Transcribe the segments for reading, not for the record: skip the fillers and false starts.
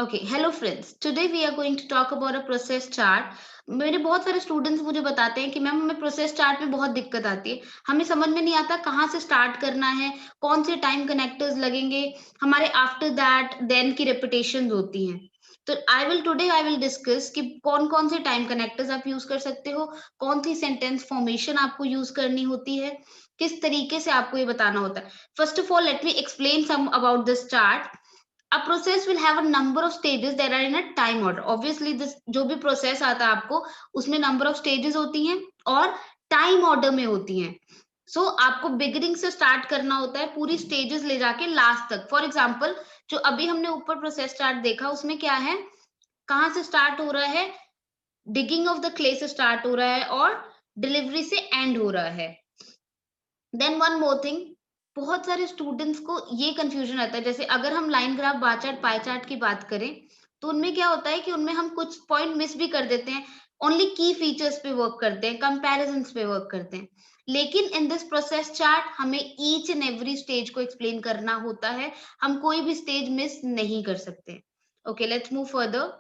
Okay, hello friends, today we are going to talk about a process chart. मेरे बहुत सारे students मुझे बताते हैं कि मैम हमें प्रोसेस चार्ट में बहुत दिक्कत आती है। हमें समझ में नहीं आता कहाँ से स्टार्ट करना है, कौन से टाइम कनेक्टर्स लगेंगे, हमारे आफ्टर दैट देन की रेपिटेशंस होती हैं। तो आई विल डिस्कस कि कौन-कौन से टाइम कनेक्टर्स आप यूज कर सकते हो, कौन सी सेंटेंस फॉर्मेशन आपको यूज करनी होती है, किस तरीके से आपको ये बताना होता है। First of all let me explain some about this chart. A process will have a number of stages that are in a time order. Obviously this जो भी प्रोसेस आता है आपको उसमें नंबर ऑफ स्टेजेस होती हैं और टाइम ऑर्डर में होती हैं। सो आपको बिगिनिंग से स्टार्ट करना होता है पूरी स्टेजेस ले जाके लास्ट तक। फॉर एग्जांपल जो अभी हमने ऊपर प्रोसेस चार्ट देखा उसमें क्या है, कहाँ से स्टार्ट हो रहा है, डिगिंग ऑफ द क्ले से स्टार्ट हो रहा है और डिलीवरी से एंड हो रहा है। देन वन मोर थिंग, बहुत सारे स्टूडेंट्स को ये कंफ्यूजन रहता है, जैसे अगर हम line graph bar chart pie chart की बात करें तो उनमें क्या होता है कि उनमें हम कुछ पॉइंट मिस भी कर देते हैं, ओनली की फीचर्स पे वर्क करते हैं, कंपैरिजंस पे वर्क करते हैं। लेकिन इन दिस प्रोसेस चार्ट हमें ईच एंड एवरी स्टेज को एक्सप्लेन करना होता है, हम कोई भी स्टेज मिस नहीं कर सकते। Okay, let's move further.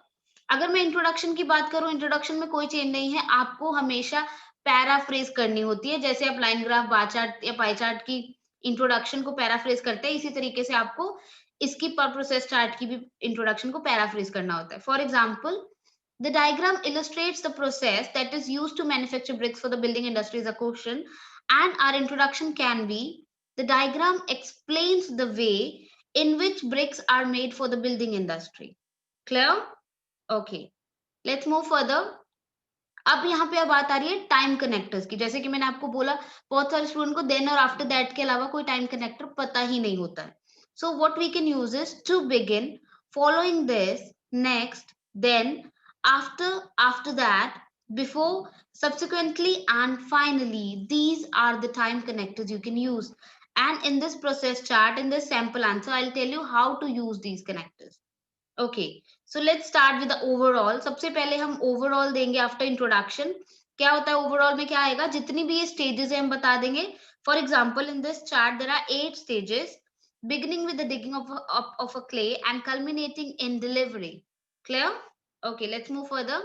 अगर मैं इंट्रोडक्शन की बात करूं, इंट्रोडक्शन में कोई चेंज नहीं है, आपको हमेशा पैराफ्रेज करनी होती है। जैसे आप लाइन ग्राफ बार चार्ट या पाई चार्ट की इंट्रोडक्शन को पैराफ्रेज करते हैं, इसी तरीके से आपको इसकी पर प्रोसेस चार्ट की भी इंट्रोडक्शन को पैराफ्रेज करना होता है। For example, the diagram illustrates the process that is used to manufacture bricks for the building industry is a question, and our introduction can be: the diagram explains the way in which bricks are made for the building industry. Clear? Okay, let's move further. अब यहाँ पे अब बात आ रही है time connectors की। जैसे कि मैंने आपको बोला, बहुत सारे स्टूडेंट को देन और आफ्टर दैट के अलावा कोई टाइम कनेक्टर पता ही नहीं होता है। So what we can use is to begin, following this, next, then, after, after that, before, subsequently, and finally. These are the time connectors you can use. And in this process chart, in this sample answer, I'll tell you how to use these connectors. Okay, so let's start with the overall. सबसे पहले हम overall देंगे after introduction. क्या होता है overall में, क्या आएगा, जितनी भी ये स्टेजेस है हम बता देंगे। For example, in this chart there are 8 stages, beginning with the digging of a clay and culminating in delivery. Clear? Okay, let's move further.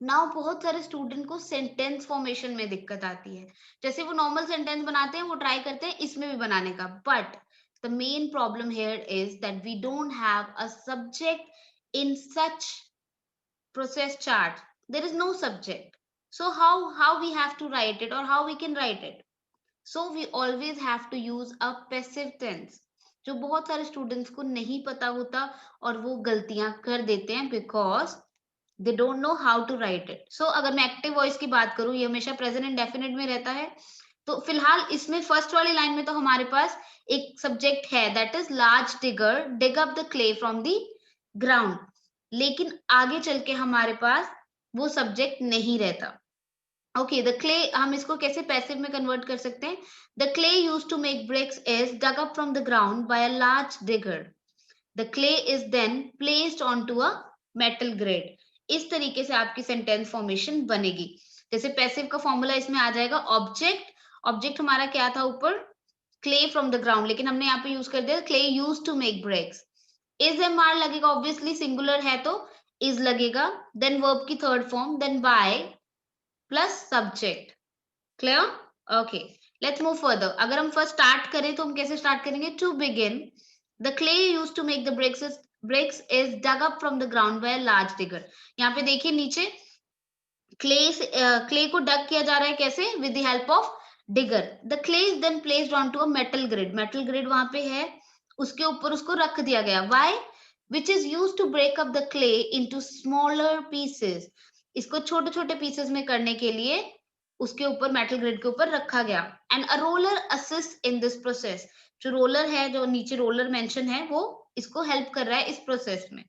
Now बहुत सारे स्टूडेंट को सेंटेंस फॉर्मेशन में दिक्कत आती है। जैसे वो नॉर्मल सेंटेंस बनाते हैं, वो ट्राई करते हैं इसमें भी बनाने का, but the main problem here is that we don't have a subject in such process chart. There is no subject, so how we have to write it or how we can write it? So we always have to use a passive tense, जो बहुत सारे students को नहीं पता होता और वो गलतियां कर देते हैं because they don't know how to write it. So अगर मैं एक्टिव वॉइस की बात करूं, ये हमेशा प्रेजेंट इंडेफिनिट में रहता है। तो फिलहाल इसमें फर्स्ट वाली लाइन में तो हमारे पास एक सब्जेक्ट है, that is large digger dig up the clay from the ground. लेकिन आगे चल के हमारे पास वो सब्जेक्ट नहीं रहता। ओके, द क्ले हम इसको कैसे पैसिव में कन्वर्ट कर सकते हैं? The clay used to make bricks is dug up from the ground by a large digger. The clay is then placed onto a metal grid. इस तरीके से आपकी सेंटेंस फॉर्मेशन बनेगी। जैसे पैसिव का फॉर्मूला इसमें आ जाएगा, ऑब्जेक्ट, ऑब्जेक्ट हमारा क्या था ऊपर, क्ले फ्रॉम द ग्राउंड, लेकिन हमने यहाँ पे यूज कर दिया clay used to make bricks. Is am are लगेगा, ऑब्वियसली सिंगुलर है तो इज लगेगा, देन वर्ब की third form, then by plus subject. Clear? Okay, let's move further. अगर हम फर्स्ट स्टार्ट करें तो हम कैसे स्टार्ट करेंगे? To begin, the clay used to make the bricks is dug up from the ground by a large digger. यहाँ पे देखिए नीचे क्ले को डग किया जा रहा है, कैसे? With the help of digger. The clay is then placed onto a metal grid, metal grid वहां पे है, उसके ऊपर उसको रख दिया गया। Why? Which is used to break up the clay into smaller pieces. इसको छोटे छोटे पीसेस में करने के लिए उसके ऊपर मेटल ग्रिड के ऊपर रखा गया। And a roller assist in this process. जो रोलर है, जो नीचे रोलर मेंशन है, वो इसको हेल्प कर रहा है इस प्रोसेस में।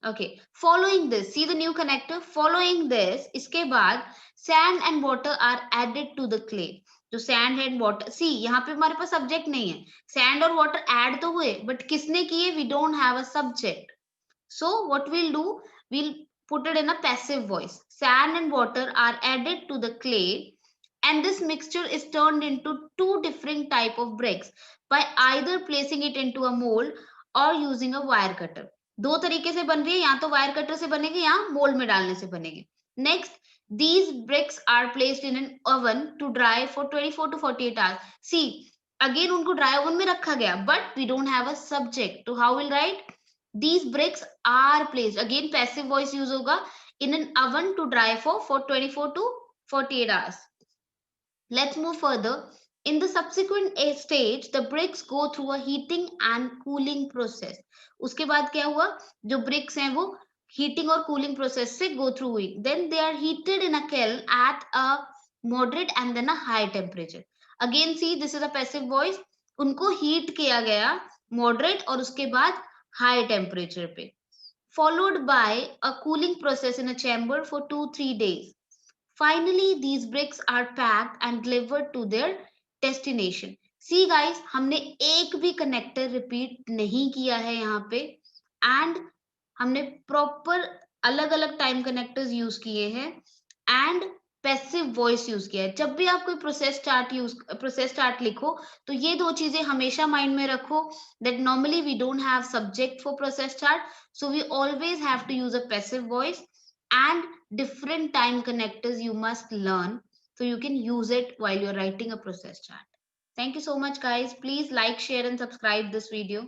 Okay, following this, see the new connector, following this, इसके बाद sand and water are added to the clay. जो सैंड एंड वाटर, सी यहाँ पे हमारे पास सब्जेक्ट नहीं है, सैंड और वाटर ऐड तो हुए बट किसने किए? We don't have a subject. So what we'll do, we'll put it in a passive voice. Sand and water are added to the clay and this mixture is turned into two different type of bricks by either placing it into a mold or using a wire cutter. दो तरीके से बन रही है, या तो wire cutter से बनेगी या मोल्ड में डालने से बनेगी। Next, these bricks are placed in an oven to dry for 24 to 48 hours. See, again उनको ड्राई ओवन में रखा गया, but we don't have a subject, तो how will write? These bricks are placed, again passive voice use होगा, in an oven to dry for 24 to 48 hours. Let's move further. In the subsequent stage, the bricks go through a heating and cooling process. उसके बाद क्या हुआ? जो bricks हैं वो heating और cooling process से go through हुई. Then they are heated in a kiln at a moderate and then a high temperature. Again, see, this is a passive voice. उनको heat किया गया moderate और उसके बाद high temperature पे. Followed by a cooling process in a chamber for 2-3 days. Finally, these bricks are packed and delivered to their destination. See guys, हमने एक भी कनेक्टर रिपीट नहीं किया है यहाँ पे, एंड हमने प्रॉपर अलग अलग टाइम कनेक्टर्स यूज किए हैं, एंड पैसिव वॉइस यूज किया है। जब भी आप कोई प्रोसेस स्टार्ट लिखो, तो ये दो चीजें हमेशा माइंड में रखो, that normally we don't have subject for process start, so we always have to use a passive voice, and different time connectors you must learn so you can use it while you're writing a process chart. Thank you so much guys. Please like, share and subscribe this video.